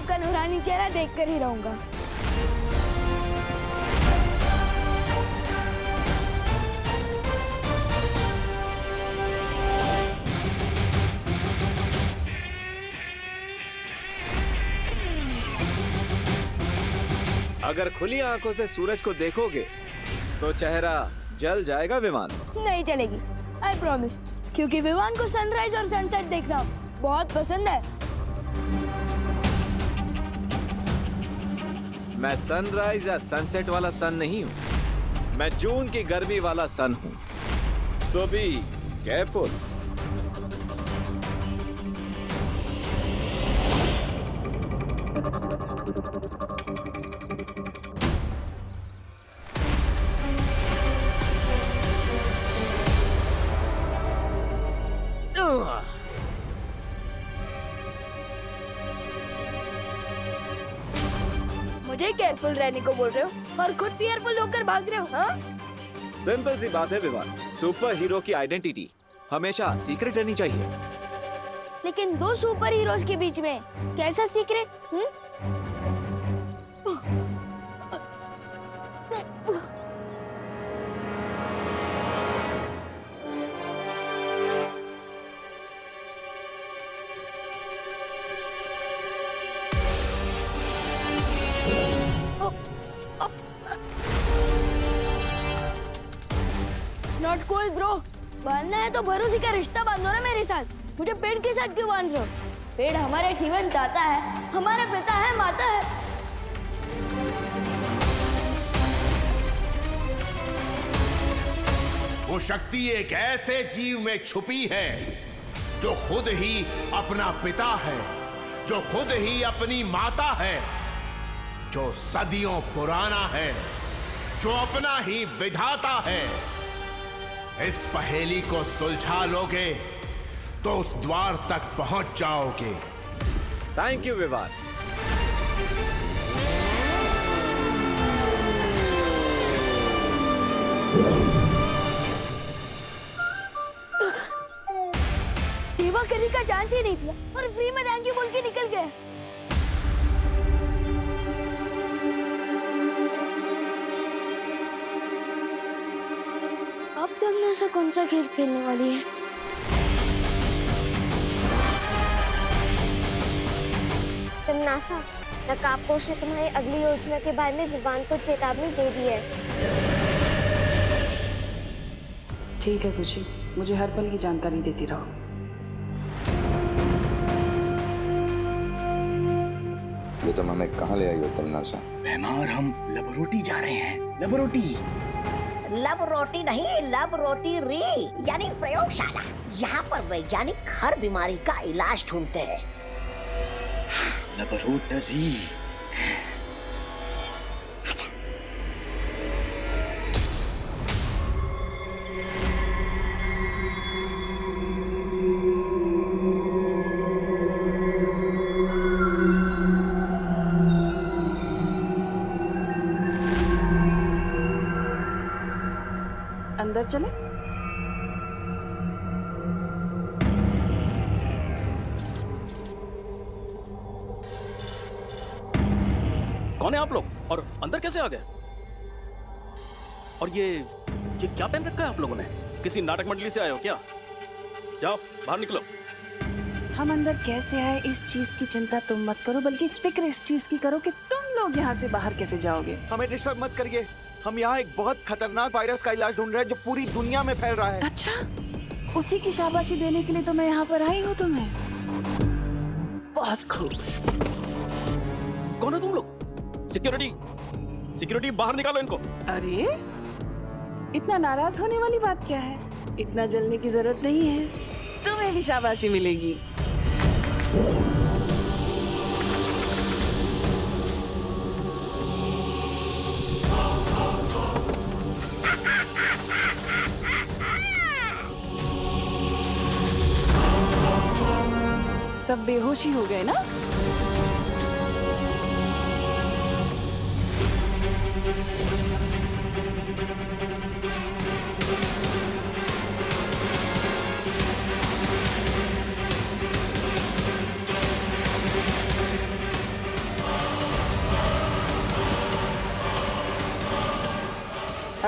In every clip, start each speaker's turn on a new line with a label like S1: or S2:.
S1: आपका नूरानी चेहरा देखकर ही रहूंगा।
S2: अगर खुली आंखों से सूरज को देखोगे तो चेहरा जल जाएगा विमान।
S1: नहीं चलेगी, आई प्रॉमिस, क्योंकि विमान को सनराइज और सनसेट देखना बहुत पसंद है।
S2: मैं सनराइज या सनसेट वाला सन नहीं हूँ, मैं जून की गर्मी वाला सन हूँ। सो बी केयरफुल।
S1: मुझे केयरफुल रहने को बोल रहे हो और खुद फियरफुल होकर भाग रहे हो, हाँ?
S2: सिंपल सी बात है विवान, सुपर हीरो की आइडेंटिटी हमेशा सीक्रेट रहनी चाहिए।
S1: लेकिन दो सुपर हीरोज के बीच में कैसा सीक्रेट? Not cool bro. बांधना है तो भरोसे का रिश्ता बांधो ना मेरे साथ। मुझे पेड़ के साथ क्यों बांध रहे हो? पेड़ हमारे जीवन दाता है, हमारा पिता है, माता है।
S3: वो शक्ति एक ऐसे जीव में छुपी है जो खुद ही अपना पिता है, जो खुद ही अपनी माता है, जो सदियों पुराना है, जो अपना ही विधाता है। इस पहेली को सुलझा लोगे तो उस द्वार तक पहुंच जाओगे।
S2: Thank you Vivan.
S1: सेवा करने का चांस ही नहीं दिया और फ्री में थैंक यू बोल के निकल गए। अब तमन्ना कौन सा खेल खेलने वाली है?
S4: तमन्ना, नकाबपोश ने तुम्हारी अगली योजना के बारे में विवान को चेतावनी दे दी है।
S5: ठीक है खुशी, मुझे हर पल की जानकारी देती रहो।
S6: ये तुम हमें कहाँ ले आई हो तमन्ना?
S7: बेमार, हम लबरोटी जा रहे हैं। लबरोटी?
S8: लब रोटी नहीं, लब रोटी री यानी प्रयोगशाला। यहाँ पर वैज्ञानिक हर बीमारी का इलाज ढूंढते हैं।
S7: लबरोटरी।
S5: अंदर चले?
S9: कौन है आप लोग और अंदर कैसे आ गए? और ये क्या पहन रखा है आप लोगों ने? किसी नाटक मंडली से आए हो क्या? जाओ बाहर निकलो।
S5: हम अंदर कैसे आए इस चीज की चिंता तुम मत करो, बल्कि फिक्र इस चीज की करो कि तुम लोग यहाँ से बाहर कैसे जाओगे।
S7: हमें डिस्टर्ब मत करिए। हम यहाँ एक बहुत खतरनाक वायरस का इलाज ढूंढ रहे हैं जो पूरी दुनिया में फैल रहा है।
S5: अच्छा, उसी की शाबाशी देने के लिए तो मैं यहाँ पर आई हूँ तुम्हें। बहुत खूब।
S9: कौन है तुम लोग? सिक्योरिटी बाहर निकालो इनको।
S5: अरे इतना नाराज होने वाली बात क्या है? इतना जलने की जरूरत नहीं है, तुम्हें भी शाबाशी मिलेगी। सब बेहोशी हो गए ना?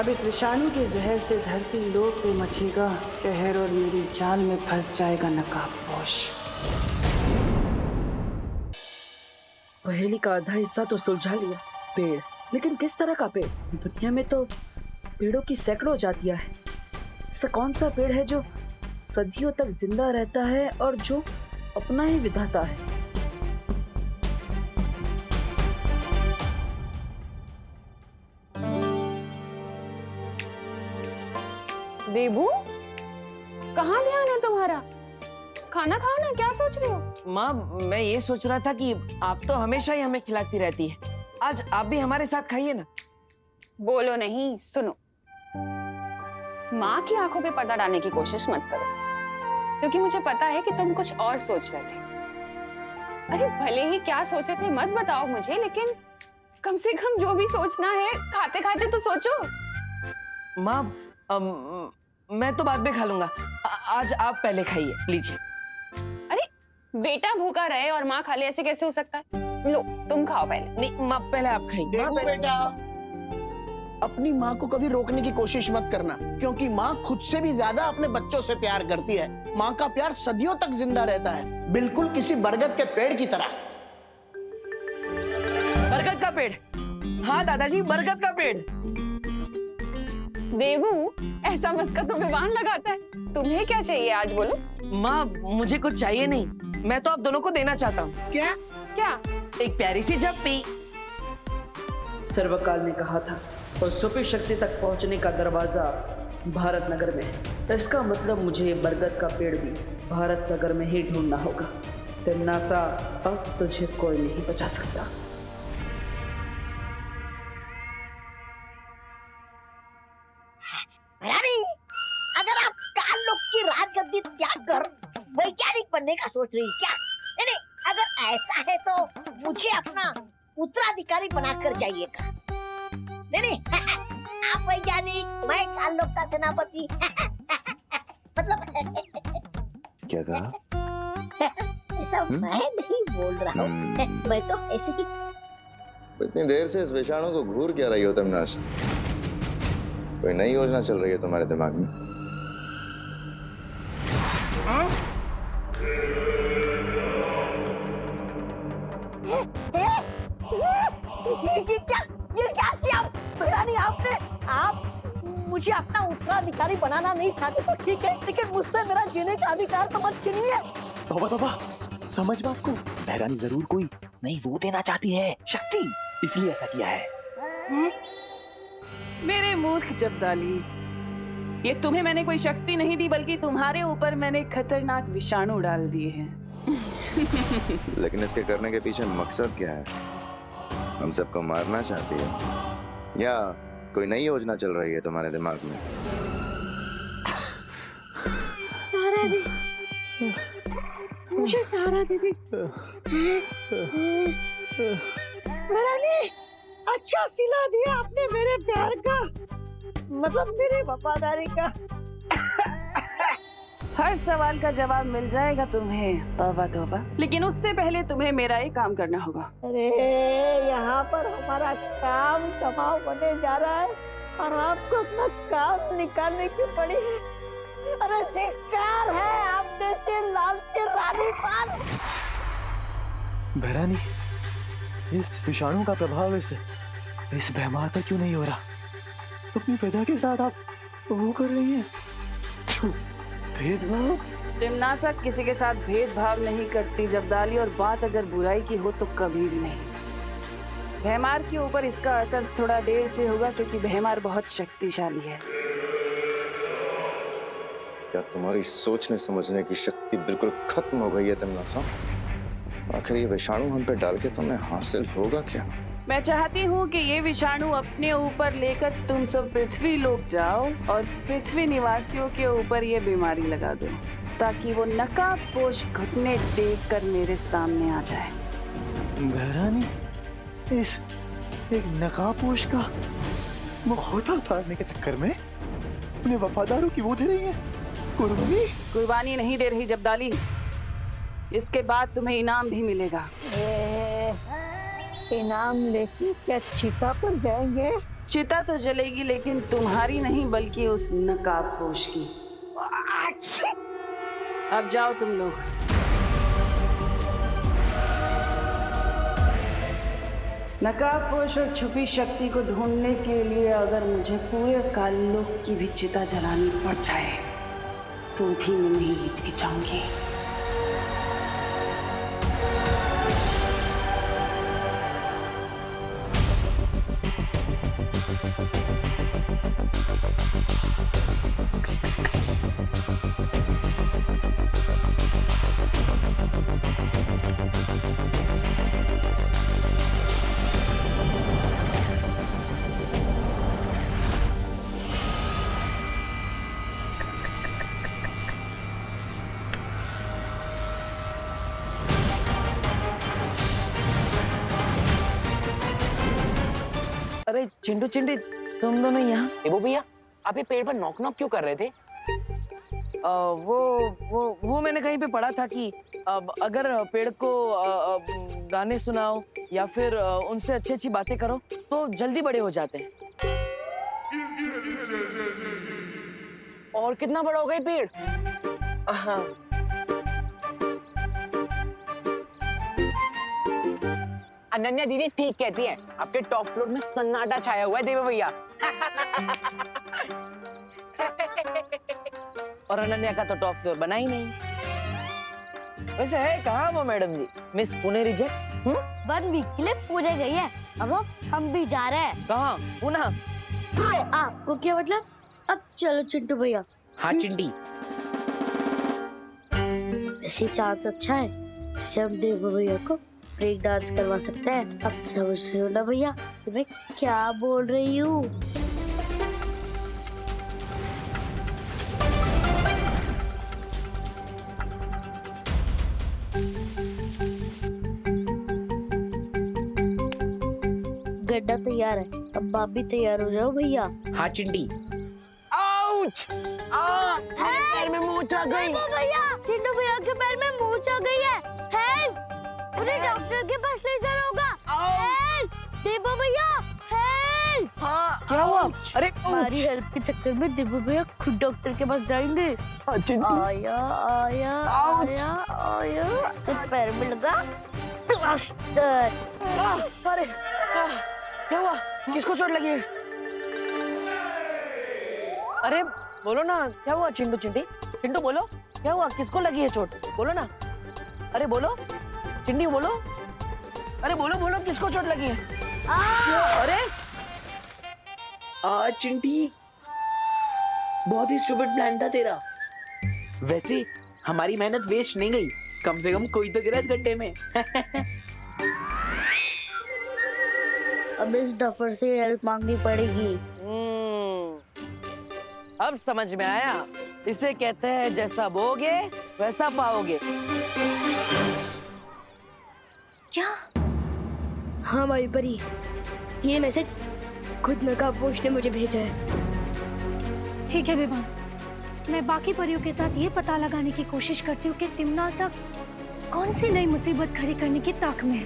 S5: अब इस विषाणु के जहर से धरती लोक पे मचेगा कहर और मेरी जाल में फंस जाएगा नकाबपोश। पहेली का आधा हिस्सा तो सुलझा लिया, पेड़, लेकिन किस तरह का पेड़? दुनिया में तो पेड़ों की सैकड़ों जातियां हैं। ऐसा कौन सा पेड़ है जो सदियों तक जिंदा रहता है और जो अपना ही विधाता है?
S10: देबू, कहाँ ध्यान है तुम्हारा? खाना खाओ ना, क्या सोच रहे हो?
S11: माँ, मैं ये सोच रहा था कि आप तो हमेशा ही हमें खिलाती रहती है, आज आप भी हमारे साथ खाइए ना।
S10: बोलो नहीं, सुनो। माँ की आंखों पे पर्दा डालने की कोशिश मत करो, क्योंकि मुझे पता है कि तुम कुछ और सोच रहे थे। अरे भले ही क्या सोचे थे मत बताओ मुझे, लेकिन कम से कम जो भी सोचना है खाते खाते तो सोचो।
S11: माँ, मैं तो बाद में खा लूंगा, आज आप पहले खाइए, लीजिए।
S10: अरे बेटा भूखा रहे और माँ खा ले, ऐसे कैसे हो सकता है? लो तुम खाओ पहले।
S11: नहीं माँ, पहले आप खाइए।
S12: देखो बेटा, अपनी माँ को कभी रोकने की कोशिश मत करना, क्योंकि माँ खुद से भी ज्यादा अपने बच्चों से प्यार करती है। माँ का प्यार सदियों तक जिंदा रहता है, बिल्कुल किसी बरगद के पेड़ की तरह।
S11: बरगद का पेड़? हाँ दादाजी, बरगद का पेड़।
S10: देवू, ऐसा मस्का तो विवान लगाता है। तुम्हें क्या चाहिए आज, बोलो।
S11: माँ, मुझे कुछ चाहिए नहीं, मैं तो आप दोनों को देना चाहता हूँ।
S12: क्या?
S11: क्या? एक प्यारी सी जप्पी।
S5: सर्वकाल ने कहा था और सुपी शक्ति तक पहुंचने का दरवाजा भारत नगर में है। इसका मतलब मुझे ये बरगद का पेड़ भी भारत नगर में ही ढूंढना होगा। तिन्नासा, अब तुझे कोई नहीं बचा सकता।
S8: अगर आप काल लोक की राजगद्दी त्याग कर वैज्ञानिक बनने का सोच रही क्या? नहीं, अगर ऐसा है तो मुझे अपना उत्तराधिकारी बनाकर जाइएगा। नहीं, आप वैज्ञानिक, मैं काल लोक का सेनापति। मतलब
S6: क्या कहा?
S8: ऐसा मैं नहीं बोल रहा हूँ, मैं तो ऐसे ही।
S6: इतनी देर से इस विषाणु को घूर क्या रही हो तुम? ना कोई नई योजना चल रही है तुम्हारे दिमाग में?
S8: ये क्या किया भैरानी आपने? आप मुझे अपना उत्तराधिकारी बनाना नहीं चाहते तो ठीक है, लेकिन मुझसे मेरा जीने का अधिकार तो मत छीनिए।
S7: तौबा तौबा, समझ बाप को, भैरानी जरूर कोई नहीं वो देना चाहती है, शक्ति, इसलिए ऐसा किया है।
S5: मेरे मूर्ख जब्दाली, ये तुम्हें मैंने कोई शक्ति नहीं दी, बल्कि तुम्हारे ऊपर मैंने खतरनाक विषाणु डाल दिए हैं।
S6: लेकिन इसके करने के पीछे मकसद क्या है? हम सबको मारना चाहती है या कोई नई योजना चल रही है तुम्हारे दिमाग में?
S1: सहारा दे, मुझे सहारा दे दे।
S8: भैरानी, अच्छा सिला दिया आपने मेरे प्यार का, मतलब मेरे वफादारी का।
S5: हर सवाल का जवाब मिल जाएगा तुम्हें, तौबा तौबा। लेकिन उससे पहले तुम्हें मेरा एक काम करना होगा।
S8: अरे यहाँ पर हमारा काम तमाम होने जा रहा है और आपको अपना काम निकालने की पड़ी है। अरे धिक्कार है आप जैसे लाल के रानी पान।
S7: भैरानी, इस विषाणु का प्रभाव इस बेमार पर क्यों नहीं हो रहा? अपनी प्रजा के साथ आप वो कर रही हैं, भेदभाव।
S5: तिम्नासा किसी के साथ भेदभाव नहीं करती जब्दाली, और बात अगर बुराई की हो तो कभी भी नहीं। भैमार के ऊपर इसका असर थोड़ा देर से होगा, क्योंकि भैमार बहुत शक्तिशाली है।
S6: क्या तुम्हारी सोचने समझने की शक्ति बिल्कुल खत्म हो गई है तिम्नासा? आखिर ये विषाणु हम पे डाल के तुम्हें हासिल होगा क्या?
S5: मैं चाहती हूँ कि ये विषाणु अपने ऊपर लेकर तुम सब पृथ्वी लोक जाओ और पृथ्वी निवासियों के ऊपर ये बीमारी लगा दो, ताकि वो नकाबपोश घुटने टेक कर मेरे सामने आ जाए।
S7: भैरानी, इस एक नकाबपोश का मुखौटा उतारने के चक्कर में अपने वफादारों की वो दे रही है कुर्बानी।
S5: कुर्बानी नहीं दे रही जब्दाली, इसके बाद तुम्हें इनाम भी मिलेगा।
S8: इनाम लेके क्या चिता पर जाएंगे?
S5: चिता तो जलेगी लेकिन तुम्हारी नहीं बल्कि उस नकाबपोश की। अब जाओ तुम लोग। नकाबपोश और छुपी शक्ति को ढूंढने के लिए अगर मुझे पूरे कालोक की भी चिता जलानी पड़ जाए तो भी मैं नहीं हिचकिचाऊंगी। अरे चिंटू चिंटी, तुम दोनों यहाँ?
S13: देवो भैया, आप ये पेड़ पर नॉक नॉक क्यों कर रहे थे?
S11: वो मैंने कहीं पे पढ़ा था कि अगर पेड़ को गाने सुनाओ या फिर उनसे अच्छी अच्छी बातें करो तो जल्दी बड़े हो जाते हैं।
S13: और कितना बड़ा हो गया पेड़?
S11: हाँ।
S13: अनन्या दीदी ठीक कहती है, आपके टॉप फ्लोर में सन्नाटा छाया हुआ है देवो भैया।
S11: और अनन्या का तो टॉप फ्लोर बना ही नहीं। वैसे है कहाँ वो मैडम जी, मिस पुणे रिजेक्ट?
S1: 1 वीक के लिए पुणे गई है, अब हम भी जा रहे हैं।
S11: कहाँ? पुणे?
S1: आपको क्या मतलब? अब चलो चिंटू भैया।
S13: हाँ चिंटी।
S1: ऐसी चांस अच्छा है, सब देवो भैया को ब्रेक डांस करवा सकते हैं। अब समझ रहे हो ना भैया तुम्हें क्या बोल रही हूँ? गड्ढा तैयार है, अब आप भी तैयार हो जाओ भैया।
S13: हाँ चिंटी। आउच! पैर में मूंछ आ गई।
S1: भैया, चिंटू भैया के पैर में मूंछ आ गई है। हेल्प! उन्हें डॉक्टर के पास ले जाना होगा। हेल्प! देवो भैया, हेल्प!
S11: हाँ, क्या हुआ? अरे
S1: हमारी हेल्प के चक्कर में देवो भैया खुद डॉक्टर के पास जाएंगे। आया आया आया आया, तो पैर में लगा प्लास्टर।
S11: अरे क्या हुआ? किसको चोट लगी है? अरे बोलो ना, क्या हुआ चिंटू चिंटी? चिंटू बोलो, क्या हुआ? किसको लगी है चोट? बोलो ना। अरे बोलो चिंटी, बोलो। अरे बोलो बोलो, किसको चोट लगी है? अरे
S13: चिंटी, बहुत ही स्टूपिड प्लान था तेरा। वैसे हमारी मेहनत वेस्ट नहीं गई, कम से कम कोई तो गिरा इस गड्ढे में।
S1: अब इस डफर से हेल्प मांगनी पड़ेगी।
S11: अब समझ में आया, इसे कहते हैं जैसा बोगे वैसा पाओगे।
S1: क्या? हाँ भाई परी, ये मैसेज खुद नकाबपोश ने मुझे भेजा है।
S14: ठीक है विवान, मैं बाकी परियों के साथ ये पता लगाने की कोशिश करती हूँ कि तिमनासा कौन सी नई मुसीबत खड़ी करने की ताक में है।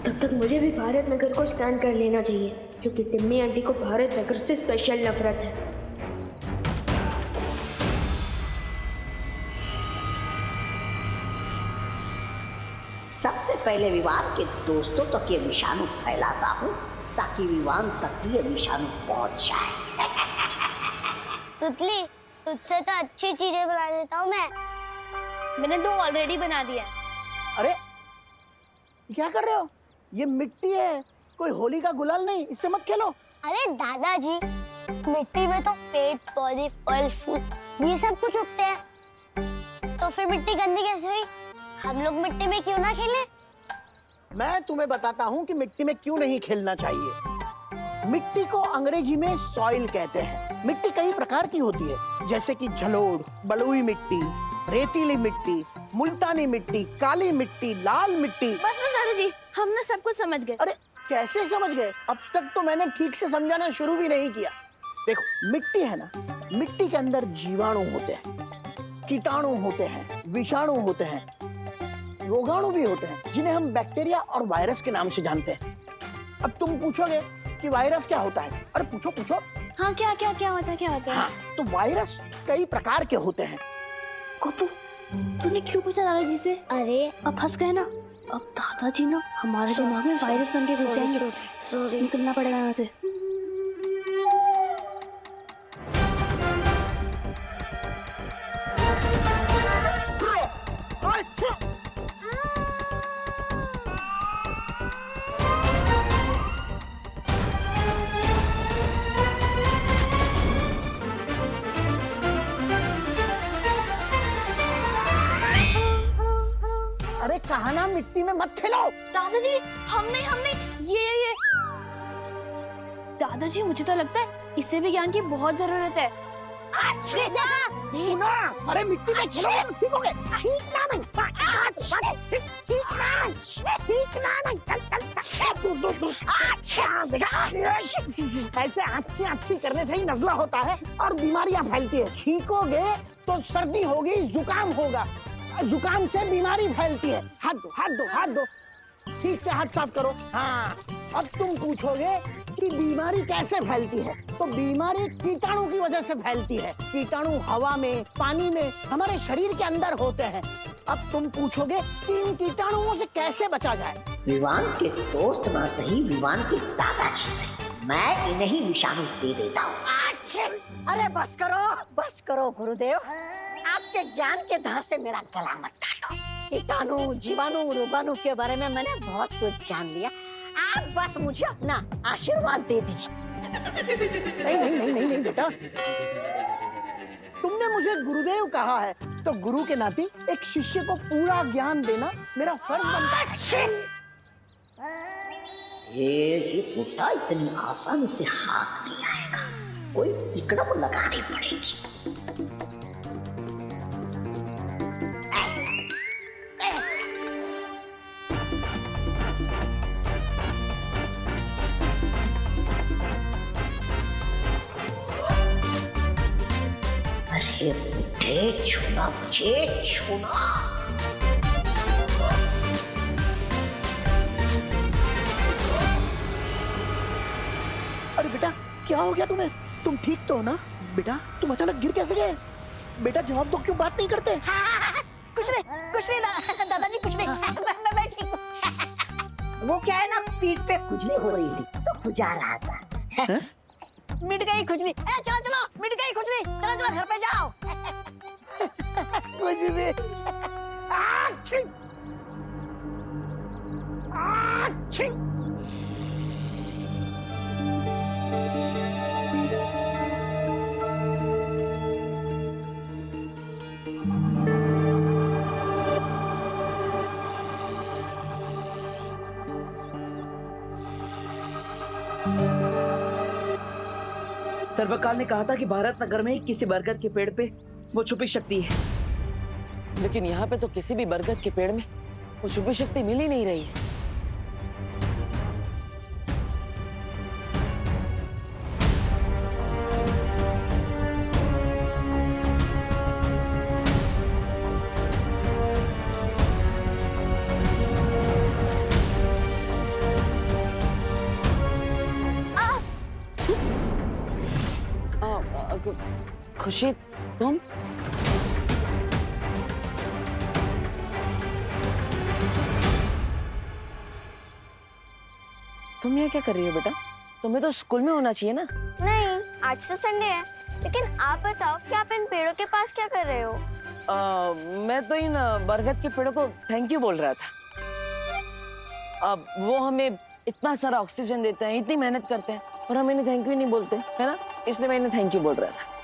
S1: तब तक मुझे भी भारत नगर को स्कैन कर लेना चाहिए, क्योंकि तिम्मी आंटी को भारत नगर से स्पेशल नफरत है।
S8: सबसे पहले विवान के दोस्तों तक ये विषाणु फैलाता हूँ ताकि विवान तक ये विषाणु पहुंच जाए।
S4: तुतली, तुझसे तो अच्छी चीजें बना लेता हूँ मैं।
S1: मैंने 2 ऑलरेडी बना दिया।
S12: अरे क्या कर रहे हो? ये मिट्टी है, कोई होली का गुलाल नहीं, इससे मत खेलो।
S4: अरे दादाजी, मिट्टी में तो पेड़ पौधे फल फूल ये सब कुछ उगते हैं, तो फिर मिट्टी गंदी कैसे हुई? हम लोग मिट्टी में क्यों ना खेलें?
S12: मैं तुम्हें बताता हूँ कि मिट्टी में क्यों नहीं खेलना चाहिए। मिट्टी को अंग्रेजी में सॉइल कहते हैं। मिट्टी कई प्रकार की होती है, जैसे कि जलोढ़, बलुई मिट्टी, रेतीली मिट्टी, मुल्तानी मिट्टी, काली मिट्टी, लाल मिट्टी।
S1: बस दादाजी, हमने सब कुछ समझ गए।
S12: अरे कैसे समझ गए? अब तक तो मैंने ठीक से समझाना शुरू भी नहीं किया। देखो, मिट्टी है ना, मिट्टी के अंदर जीवाणु होते हैं, कीटाणु होते हैं, विषाणु होते हैं। रोगाणु भी होते हैं जिन्हें हम बैक्टीरिया और वायरस के नाम से जानते हैं। अब तुम पूछोगे कि वायरस क्या होता है? अरे पूछो पूछो।
S4: हाँ, क्या क्या क्या होता है, क्या होता है?
S12: हाँ, तो वायरस कई प्रकार के होते हैं।
S14: गोपू, तूने क्यों पूछा दादाजी से?
S4: अरे
S14: अब फंस गए ना। अब दादाजी ना हमारे दिमाग में वायरस बन के घुस जाएंगे।
S4: सॉरी,
S14: निकलना पड़ेगा यहाँ से।
S12: अरे कहा ना मिट्टी में मत खेलो।
S4: दादाजी, हमने ये दादाजी, मुझे तो लगता है इससे भी ज्ञान की बहुत जरूरत है।
S12: सुना, अरे मिट्टी में खेलोगे तो सीखोगे। सीखना नहीं, ऐसे अच्छी करने से ही नजला होता है और बीमारियां फैलती है। छींकोगे तो सर्दी होगी, जुकाम होगा, जुकाम से बीमारी फैलती है। हाथ दो, हाथ दो, हाथ दो, ठीक से हाथ साफ करो। हाँ, अब तुम पूछोगे कि बीमारी कैसे फैलती है, तो बीमारी कीटाणु की वजह से फैलती है। कीटाणु हवा में, पानी में, हमारे शरीर के अंदर होते हैं। अब तुम पूछोगे कि इन कीटाणुओं से कैसे बचा जाए?
S8: विवान के दोस्त ना सही, विवान के दादाजी से मैं इन्हें विषाणु दे देता हूँ। अरे बस करो गुरुदेव, आपके ज्ञान के धार से मेरा गला मत काटो। कीटाणु, जीवाणु, रोगाणु के बारे में मैंने बहुत कुछ जान लिया। आप बस मुझे अपना आशीर्वाद दे दीजिए।
S12: नहीं बेटा, तुमने मुझे गुरुदेव कहा है, तो गुरु के नाते एक शिष्य को पूरा ज्ञान देना मेरा फर्ज बनता है।
S8: ये बुढ़ा इतनी आसानी से हाथ नहीं आएगा, कोई टिकड़म लगानी पड़ेगी। अरे बुढ़े, छूना मुझे, छूना।
S12: अरे बेटा, क्या हो गया तुम्हें? तुम ठीक तो हो ना? बेटा, तुम अचानक गिर कैसे गए? बेटा जवाब दो, क्यों बात नहीं करते?
S8: कुछ नहीं दादाजी, कुछ नहीं। मैं ठीक हूँ। वो क्या है ना, पीठ पे खुजली हो रही थी तो खुजा रहा था। मिट गई खुजली। चलो, मिट गई खुजली। चलो घर पे जाओ।
S12: कुछ भी।
S5: सर्वकाल ने कहा था कि भारत नगर में किसी बरगद के पेड़ पे वो छुपी शक्ति है, लेकिन यहाँ पे तो किसी भी बरगद के पेड़ में वो छुपी शक्ति मिल ही नहीं रही है। खुशी, तुम? तुम यहाँ क्या कर रही हो बेटा? तुम्हें तो स्कूल में होना चाहिए ना।
S4: नहीं, आज तो संडे है। लेकिन आप बताओ कि आप इन पेड़ों के पास क्या कर रहे हो?
S5: मैं तो इन बरगद के पेड़ों को थैंक यू बोल रहा था। अब वो हमें इतना सारा ऑक्सीजन देते हैं, इतनी मेहनत करते हैं, और हम इन्हें थैंक यू नहीं बोलते, है ना? इसलिए मैं इन्हें थैंक यू बोल रहा था।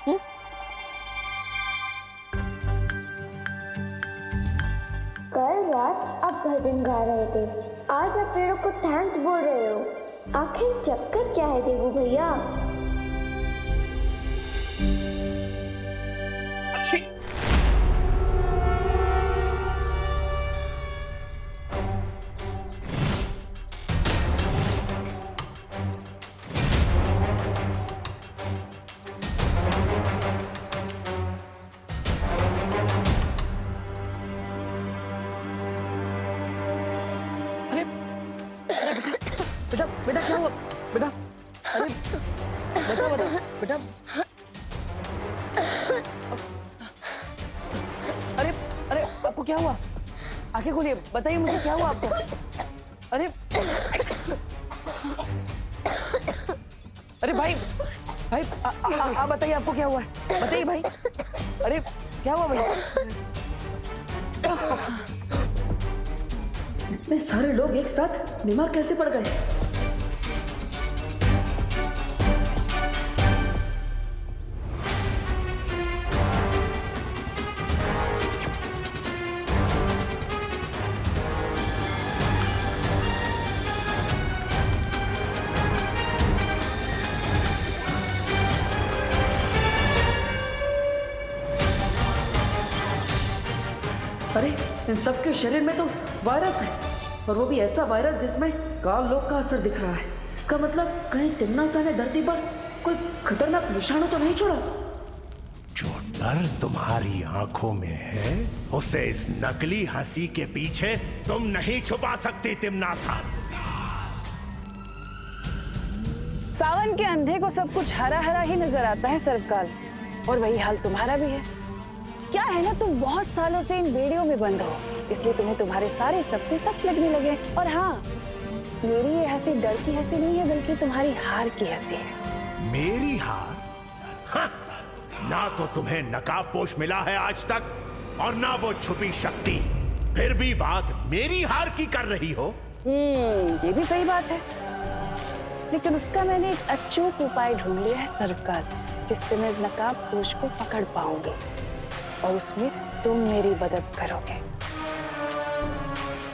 S4: कल रात आप भजन गा रहे थे, आज आप पेड़ों को थैंक्स बोल रहे हो। आखिर चक्कर क्या है देवू भैया?
S11: बेटा क्या हुआ बेटा? अरे बेटा बता बेटा। अरे अरे आपको क्या हुआ? आंखें खोलिए, बताइए मुझे क्या हुआ आपको? अरे अरे भाई भाई आप बताइए आपको क्या हुआ है? बताइए भाई। अरे क्या हुआ भाई?
S5: इतने सारे लोग एक साथ बीमार कैसे पड़ गए? अरे इन सबके शरीर में तो वायरस है, और वो भी ऐसा वायरस जिसमें काल लोक का असर दिख रहा है। इसका मतलब कहीं तिम्नासा ने धरती पर कोई खतरनाक विषाणु तो नहीं छोड़ा?
S3: जो डर तुम्हारी आंखों में है उसे इस नकली हंसी के पीछे तुम नहीं छुपा सकती तिम्नासा।
S15: सावन के अंधे को सब कुछ हरा हरा ही नजर आता है सर्वकाल, और वही हाल तुम्हारा भी है। क्या है ना, तुम बहुत सालों से इन बेड़ियों में बंद हो, इसलिए तुम्हें तुम्हारे सारे सपने सच लगने लगे। और हाँ, मेरी ये हंसी डर की हंसी नहीं है, बल्कि तुम्हारी हार की हंसी है।
S3: मेरी हार? हाँ, ना तो तुम्हें नकाबपोश मिला है आज तक, और ना वो छुपी शक्ति, फिर भी बात मेरी हार की कर रही हो।
S15: ये भी सही बात है, लेकिन उसका मैंने एक अचूक उपाय ढूंढ लिया है सर्वकाल, जिससे मैं नकाबपोश को पकड़ पाऊंगी, और उसमें तुम मेरी मदद करोगे।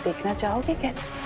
S15: देखना चाहोगे कैसे?